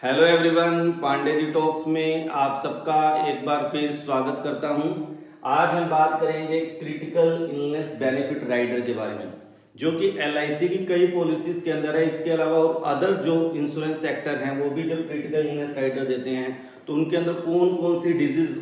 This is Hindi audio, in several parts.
Hello everyone, Pandey ji talks में आप सबका एक बार फिर स्वागत करता हूं। आज हम बात करेंगे क्रिटिकल इलनेस बेनिफिट राइडर के बारे में, जो कि एलआईसी की कई पॉलिसीज के अंदर है। इसके अलावा और अदर जो इंश्योरेंस सेक्टर हैं वो भी जब क्रिटिकल इलनेस राइडर देते हैं तो उनके अंदर कौन कौन सी डिजीज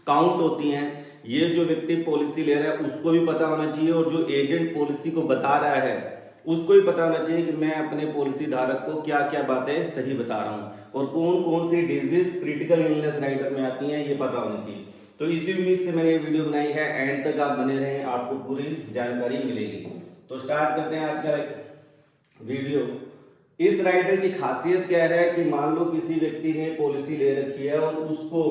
काउंट होती हैं, ये जो व्यक्ति पॉलिसी ले रहा है उसको भी पता होना चाहिए, और जो एजेंट पॉलिसी को बता रहा है उसको भी पता होना चाहिए कि मैं अपने पॉलिसी धारक को क्या क्या बातें सही बता रहा हूँ और कौन कौन सी डिजीज क्रिटिकल इलनेस राइडर में आती हैं, ये पता होना चाहिए। तो इसी उम्मीद से मैंने ये वीडियो बनाई है, एंड तक आप बने रहें, आपको पूरी जानकारी मिलेगी। तो स्टार्ट करते हैं आज का वीडियो। इस राइडर की खासियत क्या है कि मान लो किसी व्यक्ति ने पॉलिसी ले रखी है और उसको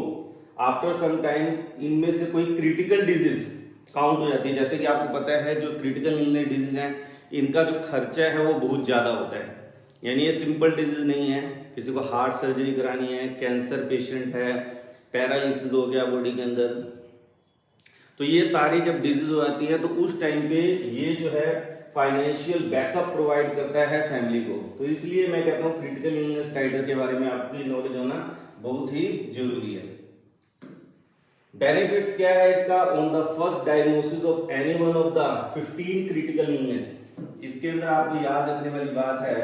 आफ्टर सम टाइम इनमें से कोई क्रिटिकल डिजीज काउंट हो जाती है। जैसे कि आपको पता है जो क्रिटिकल इलनेस डिजीज हैं इनका जो खर्चा है वो बहुत ज़्यादा होता है, यानी ये सिंपल डिजीज नहीं है। किसी को हार्ट सर्जरी करानी है, कैंसर पेशेंट है, पैरालिसिस हो गया बॉडी के अंदर, तो ये सारी जब डिजीज हो जाती है तो उस टाइम पे ये जो है फाइनेंशियल बैकअप प्रोवाइड करता है फैमिली को। तो इसलिए मैं कहता हूँ क्रिटिकल इलनेस राइडर के बारे में आपकी नॉलेज होना बहुत ही जरूरी है। बेनिफिट्स क्या है इसका? On the first diagnosis of any one of the 15 critical illness. इसके अंदर आपको याद रखने वाली बात है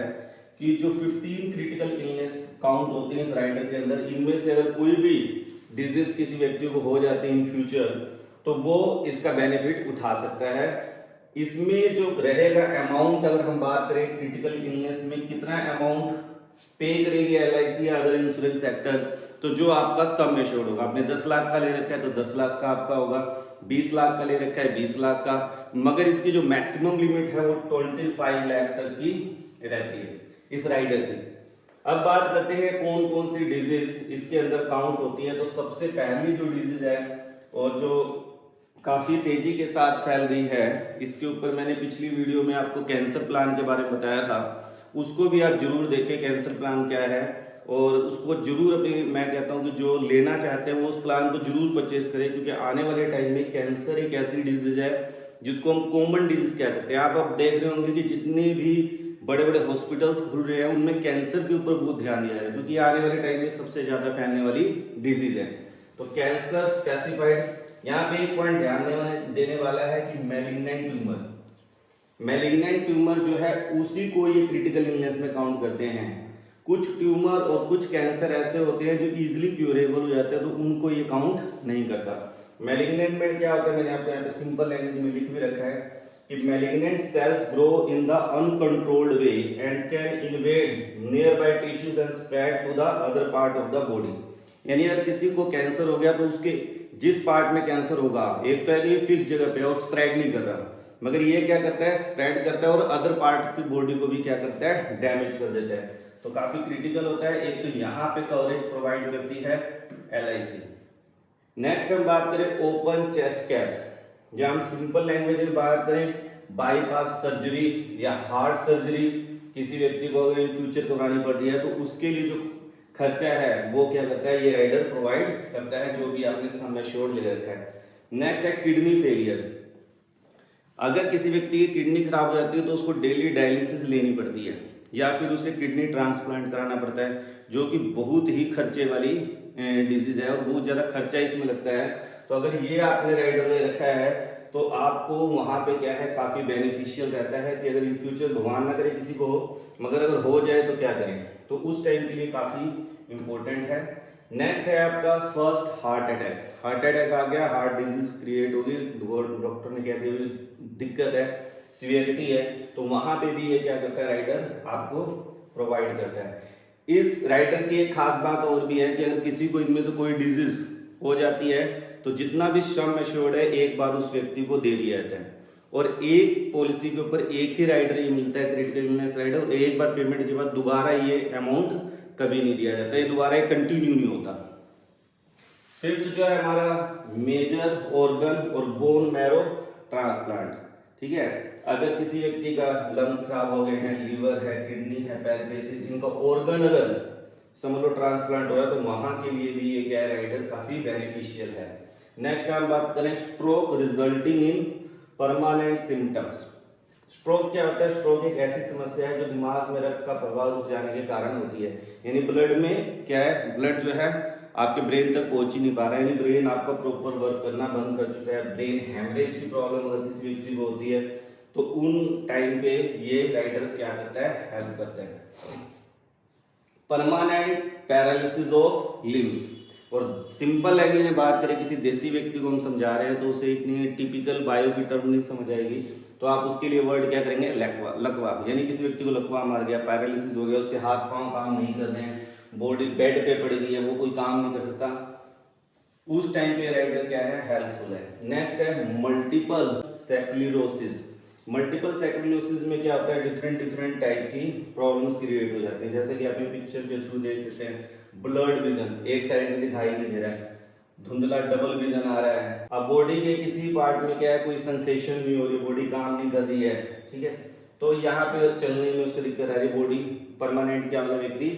कि जो 15 क्रिटिकल इलनेस काउंट होते हैं इस राइडर के अंदर, इनमें से अगर कोई भी डिजीज किसी व्यक्ति को हो जाती है इन फ्यूचर तो वो इसका बेनिफिट उठा सकता है। इसमें जो रहेगा अमाउंट, अगर हम बात करें क्रिटिकल इलनेस में कितना अमाउंट पे करेगी एलआईसी या अदर इंश्योरेंस सेक्टर, तो जो आपका सम एश्योर्ड होगा, आपने 10 लाख का ले रखा है तो 10 लाख का आपका होगा, 20 लाख का ले रखा है 20 लाख का, मगर इसकी जो मैक्सिमम लिमिट है वो 25 लाख तक की रहती है इस राइडर की। अब बात करते हैं कौन कौन सी डिजीज इसके अंदर काउंट होती है। तो सबसे पहली जो डिजीज है और जो काफी तेजी के साथ फैल रही है, इसके ऊपर मैंने पिछली वीडियो में आपको कैंसर प्लान के बारे में बताया था, उसको भी आप जरूर देखें कैंसर प्लान क्या है, और उसको जरूर अपनी, मैं कहता हूँ कि जो लेना चाहते हैं वो उस प्लान को जरूर परचेज करें, क्योंकि आने वाले टाइम में कैंसर एक ऐसी डिजीज है जिसको हम कॉमन डिजीज कह सकते हैं। आप अब देख रहे होंगे कि जितने भी बड़े बड़े हॉस्पिटल्स खुल रहे हैं उनमें कैंसर के ऊपर बहुत ध्यान दिया है, क्योंकि आने वाले टाइम में सबसे ज्यादा फैलने वाली डिजीज है। तो कैंसर स्पेसिफाइड, यहाँ पे एक पॉइंट ध्यान देने वाला है कि मैलिग्नेंट ट्यूमर, मैलिग्नेंट ट्यूमर जो है उसी को ये क्रिटिकल इलनेस में काउंट करते हैं। कुछ ट्यूमर और कुछ कैंसर ऐसे होते हैं जो इजीली क्यूरेबल हो जाते हैं तो उनको ये काउंट नहीं करता। मैलिग्नेंट में क्या होता है, मैंने आपको यहाँ पे सिंपल लैंग्वेज में लिख भी रखा है कि malignant cells grow in the uncontrolled way and can invade nearby tissues and spread to the other part of the body. यानी अगर किसी को कैंसर हो गया तो उसके जिस पार्ट में कैंसर होगा, एक तो है कि फिक्स जगह पे और स्प्रेड नहीं कर रहा, मगर ये क्या करता है, स्प्रेड करता है और अदर पार्ट की बॉडी को भी क्या करता है, डैमेज कर देता है। तो काफी क्रिटिकल होता है। एक तो यहाँ पे कवरेज प्रोवाइड करती है एलआईसी। नेक्स्ट हम बात करें ओपन चेस्ट कैप्स, या हम सिंपल लैंग्वेज में बात करें बाईपास सर्जरी या हार्ट सर्जरी किसी व्यक्ति को अगर इन फ्यूचर करानी पड़ रही है तो उसके लिए जो खर्चा है वो क्या करता है, ये राइडर प्रोवाइड करता है, जो भी आपने सम एश्योर्ड ले रखा है। नेक्स्ट है किडनी फेलियर। अगर किसी व्यक्ति की किडनी खराब हो जाती है तो उसको डेली डायलिसिस लेनी पड़ती है या फिर उसे किडनी ट्रांसप्लांट कराना पड़ता है, जो कि बहुत ही खर्चे वाली डिजीज है और बहुत ज़्यादा खर्चा इसमें लगता है। तो अगर ये आपने राइडर ले रखा है तो आपको वहाँ पे क्या है, काफ़ी बेनिफिशियल रहता है कि अगर इन फ्यूचर भगवान ना करे किसी को हो, मगर अगर हो जाए तो क्या करें, तो उस टाइम के लिए काफ़ी इंपॉर्टेंट है। नेक्स्ट है आपका first heart attack. Heart attack आ गया, हार्ट डिजीज क्रिएट होगी, डॉक्टर ने कह दिया दिक्कत है, सीवियरिटी है, तो वहां पे भी ये क्या करता है, राइडर आपको प्रोवाइड करता है। इस राइडर की एक खास बात और भी है कि अगर किसी को इनमें से कोई डिजीज हो जाती है तो जितना भी सम एश्योर्ड है एक बार उस व्यक्ति को दे दिया जाता है, और एक पॉलिसी के ऊपर एक ही राइडर ये मिलता है, क्रिटिकल इलनेस राइडर, और एक बार पेमेंट के बाद दोबारा ये अमाउंट कभी नहीं दिया जाता, ये दोबारा कंटिन्यू नहीं होता। फिफ्थ जो है हमारा मेजर ऑर्गन और बोन मैरो ट्रांसप्लांट। ठीक है, अगर किसी व्यक्ति का लंग्स खराब हो गए हैं, लीवर है, किडनी है, पैनक्रियास, इनका ऑर्गन अगर समझ लो ट्रांसप्लांट हो रहा है तो वहां के लिए भी ये क्या है, राइडर काफी बेनिफिशियल है। नेक्स्ट हम बात करें stroke resulting in permanent symptoms. Stroke क्या होता है? स्ट्रोक एक ऐसी समस्या है जो दिमाग में रक्त का प्रवाह रुक जाने के कारण होती है। यानी ब्लड में क्या है, ब्लड जो है आपके ब्रेन तक पहुंच ही नहीं पा रहा है, यानी ब्रेन आपका प्रॉपर वर्क करना बंद कर चुका है। ब्रेन हेमरेज की प्रॉब्लम अगर किसी व्यक्ति को होती है तो उन टाइम पे ये राइडर क्या करता है, हेल्प करता है। परमानेंट पैरालिसिस ऑफ लिम्स, और सिंपल लैंग्वेज में बात करें, किसी देसी व्यक्ति को हम समझा रहे हैं तो उसे इतनी टिपिकल बायो की टर्म नहीं समझ आएगी, तो आप उसके लिए वर्ड क्या करेंगे, लकवा। लकवा यानी किसी व्यक्ति को लकवा मार गया, पैरालिसिस हो गया, उसके हाथ पांव काम नहीं कर रहे हैं, बॉडी बेड पे पड़ी हुई है, वो कोई काम नहीं कर सकता, उस टाइम पे राइडर क्या है, हेल्पफुल है। नेक्स्ट है मल्टीपल स्क्लेरोसिस। मल्टीपल स्क्लेरोसिस में क्या होता है, डिफरेंट टाइप की प्रॉब्लम्स क्रिएट हो जाती हैं, जैसे कि आप पिक्चर के थ्रू देख सकते हैं। ब्लड विजन, एक साइड से दिखाई नहीं दे रहा है, धुंधला डबल विजन आ रहा है। अब बॉडी के किसी पार्ट में क्या है, कोई सेंसेशन नहीं हो रही, बॉडी काम नहीं कर रही है, ठीक है, तो यहाँ पे चलने में उसको दिक्कत आ रही है, बॉडी परमानेंट क्या होगा, व्यक्ति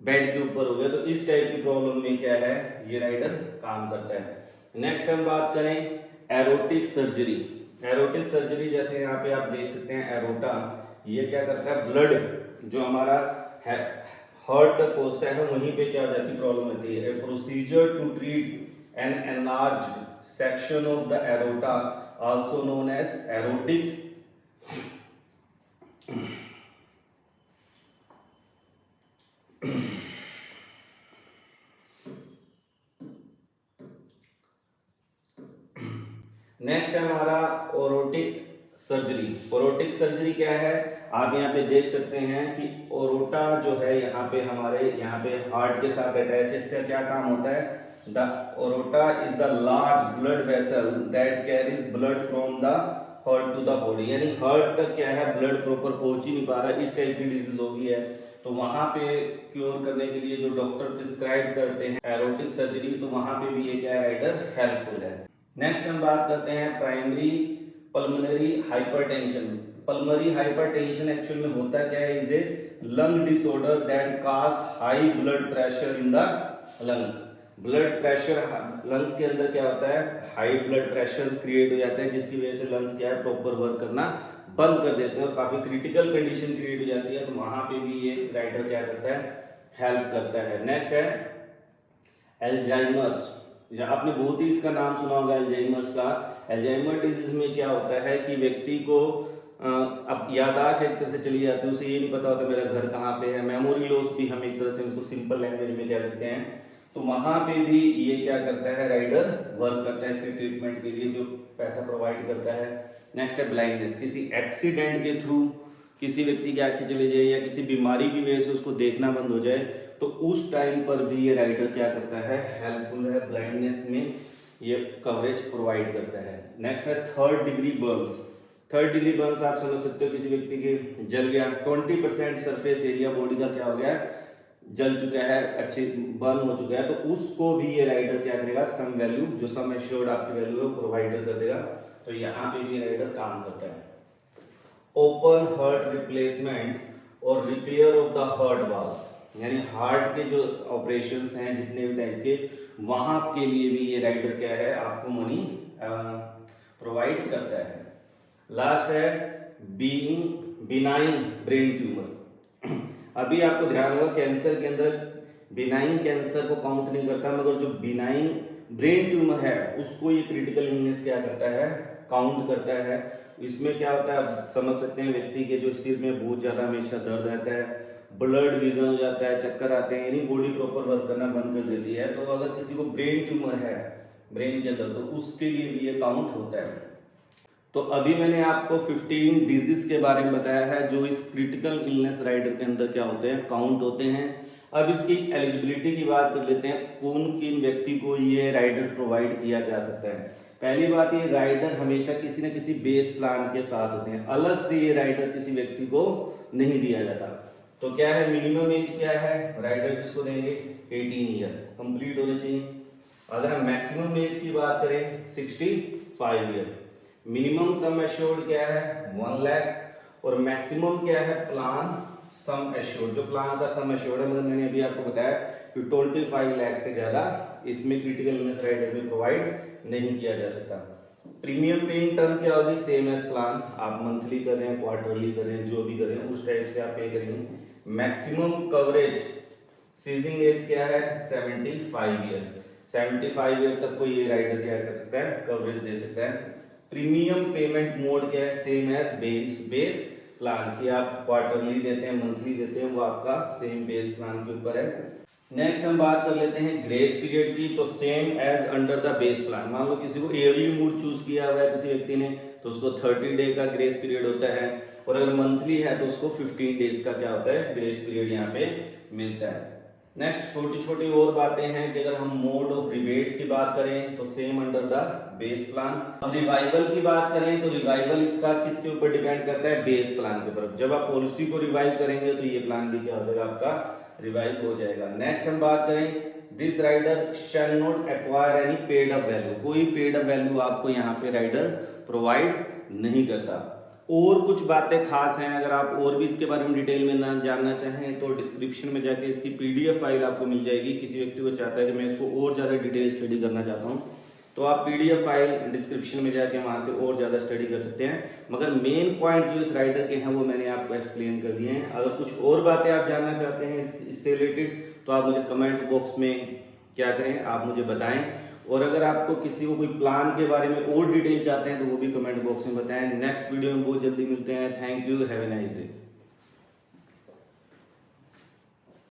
बेड के ऊपर हो गया, तो इस टाइप की प्रॉब्लम में क्या है, ये राइडर काम करता है। नेक्स्ट हम बात करें एरोटिक सर्जरी। एरोटिक सर्जरी जैसे यहाँ पे आप देख सकते हैं एरोटा, ये क्या करता है, ब्लड जो हमारा है हार्ट तक पहुंचता है, वहीं पे क्या हो जाती है, प्रॉब्लम होती है। Procedure to treat an enlarged section of the aorta also known as aortic next है हमारा ओरोटिक सर्जरी। ओरोटिक सर्जरी क्या है, आप यहाँ पे देख सकते हैं कि ओरोटा जो है यहाँ पे हमारे यहाँ पे हार्ट के साथ अटैच है। इसका क्या काम होता है, the aorta is the large blood vessel that carries blood from the heart to the body, यानी हार्ट तक क्या है, ब्लड प्रॉपर पहुंच ही नहीं पा रहा, इस टाइप की डिजीज हो गई है, तो वहां पे क्योर करने के लिए जो डॉक्टर प्रिस्क्राइब करते हैं एरोटिक सर्जरी, तो वहां पे भी ये क्या है, राइडर हेल्पफुल है। नेक्स्ट हम बात करते हैं primary pulmonary hypertension. Pulmonary hypertension actual में होता क्या है, is a lung disorder that cause high blood pressure in the lungs. Blood pressure lungs के अंदर क्या होता है, हाई ब्लड प्रेशर क्रिएट हो जाता है, जिसकी वजह से लंग्स क्या है, प्रॉपर वर्क करना बंद कर देते हैं और काफी क्रिटिकल कंडीशन क्रिएट हो जाती है, तो वहां पे भी ये राइडर क्या करता है, हेल्प करता है। नेक्स्ट है एल्जाइमर्स। आपने बहुत ही इसका नाम सुना होगा एल्जाइमर्स का। एल्जाइमर डिजीज में क्या होता है कि व्यक्ति को अब याददाश्त एक तरह से चली जाती है, उसे ये नहीं पता होता मेरा घर कहाँ पे है, मेमोरी लॉस भी हम एक तरह से उनको सिंपल लैंग्वेज में कह सकते हैं, तो वहां पे भी ये क्या करता है, राइडर वर्क करता है इसके ट्रीटमेंट के लिए, जो पैसा प्रोवाइड करता है। नेक्स्ट है ब्लाइंडनेस। किसी एक्सीडेंट के थ्रू किसी व्यक्ति की आंखें चली जाए या किसी बीमारी की वजह से उसको देखना बंद हो जाए, तो उस टाइम पर भी ये राइडर क्या करता है, हेल्पफुल है, ब्लाइंडनेस में ये कवरेज प्रोवाइड करता है। नेक्स्ट है third degree Burns. Third degree Burns आप समझ सकते हो, किसी व्यक्ति के जल गया, 20% सरफेस एरिया बॉडी का क्या हो गया, जल चुका है, अच्छे बर्न हो चुका है, तो उसको भी ये राइडर क्या करेगा, सम वैल्यू, जो सम एश्योर्ड आपकी वैल्यू है वो प्रोवाइड कर देगा, तो यहाँ पे भी राइडर काम करता है। ओपन हार्ट रिप्लेसमेंट और repair of the heart valves, यानी हार्ट के जो ऑपरेशंस हैं जितने भी टाइप के, वहां के लिए भी ये राइडर क्या है, आपको मनी प्रोवाइड करता है। लास्ट है बीइंग बिनाइन ब्रेन ट्यूमर। अभी आपको ध्यान होगा कैंसर के अंदर बिनाइन कैंसर को काउंट नहीं करता, मगर जो बिनाइन ब्रेन ट्यूमर है उसको ये क्रिटिकल इलनेस क्या करता है, काउंट करता है। इसमें क्या होता है, आप समझ सकते हैं, व्यक्ति के जो सिर में बहुत ज्यादा हमेशा दर्द रहता है, ब्लड विजन हो जाता है, चक्कर आते हैं, यानी बॉडी प्रॉपर वर्क करना बंद कर देती है। तो अगर किसी को ब्रेन ट्यूमर है ब्रेन के अंदर, तो उसके लिए भी ये काउंट होता है। तो अभी मैंने आपको 15 डिजीज के बारे में बताया है जो इस क्रिटिकल इलनेस राइडर के अंदर क्या होते हैं, काउंट होते हैं। अब इसकी एलिजिबिलिटी की बात कर लेते हैं, कौन किन व्यक्ति को ये राइडर प्रोवाइड किया जा सकता है। पहली बात, ये राइडर हमेशा किसी न किसी बेस प्लान के साथ होते हैं, अलग से ये राइडर किसी व्यक्ति को नहीं दिया जाता। तो क्या है, मिनिमम एज क्या है, राइडर जिसको देंगे 18 ईयर कंप्लीट होने चाहिए। अगर हम मैक्सिमम एज की बात करें 65 ईयर। मिनिमम सम एश्योर्ड क्या है 1 लाख, और मैक्सिमम क्या है प्लान सम एश्योर्ड। जो प्लान का सम एश्योर्ड है, मतलब मैंने अभी आपको बताया कि 25 लाख से ज्यादा इसमें क्रिटिकल इलनेस राइडर में प्रोवाइड नहीं किया जा सकता। प्रीमियम पेइंग टर्म क्या होगी, सेम एज प्लान, आप मंथली कर रहे हैं, क्वार्टरली कर रहे हैं, जो भी कर रहे हैं उस टाइप से आप पे करेंगे। मैक्सिमम कवरेज सीजिंग एज क्या है, 75 ईयर, 75 ईयर तक कोई ये राइडर क्या कर सकता है, कवरेज दे सकता है। प्रीमियम पेमेंट मोड क्या है, सेम एज बेस प्लान, कि आप क्वार्टरली देते हैं, मंथली देते हैं, वो आपका सेम बेस प्लान के ऊपर है। नेक्स्ट हम बात कर लेते हैं ग्रेस पीरियड की, तो same as under the base plan. मान लो किसी को ईयरली मूड चूज किया हुआ है किसी व्यक्ति ने, तो उसको 30 डे का ग्रेस पीरियड होता है, और अगर मंथली है तो उसको 15 डेज का क्या होता है, ग्रेस पीरियड यहाँ पे मिलता है। नेक्स्ट छोटी छोटी और बातें हैं कि अगर हम मोड ऑफ रिबेट्स की बात करें तो same under the base plan. अब रिवाइवल की बात करें तो रिवाइवल इसका किसके ऊपर डिपेंड करता है, बेस प्लान के ऊपर। जब आप पॉलिसी को रिवाइव करेंगे तो ये प्लान भी क्या हो जाएगा, आपका रिवाइव हो जाएगा। नेक्स्ट हम बात करें, this rider shall not acquire any paid up value, कोई पेड अप वैल्यू आपको यहाँ पे राइडर प्रोवाइड नहीं करता। और कुछ बातें खास हैं, अगर आप और भी इसके बारे में डिटेल में ना जानना चाहें तो डिस्क्रिप्शन में जाके इसकी पीडीएफ फाइल आपको मिल जाएगी। किसी व्यक्ति को चाहता है कि मैं इसको और ज़्यादा डिटेल स्टडी करना चाहता हूँ, तो आप पीडीएफ फाइल डिस्क्रिप्शन में जाके वहाँ से और ज़्यादा स्टडी कर सकते हैं। मगर मेन पॉइंट जो इस राइडर के हैं वो मैंने आपको एक्सप्लेन कर दिए हैं। अगर कुछ और बातें आप जानना चाहते हैं इससे रिलेटेड तो आप मुझे कमेंट बॉक्स में क्या करें, आप मुझे बताएं। और अगर आपको किसी को कोई प्लान के बारे में और डिटेल चाहते हैं तो वो भी कमेंट बॉक्स में बताएं। नेक्स्ट वीडियो में बहुत जल्दी मिलते हैं। Thank you, have a nice day.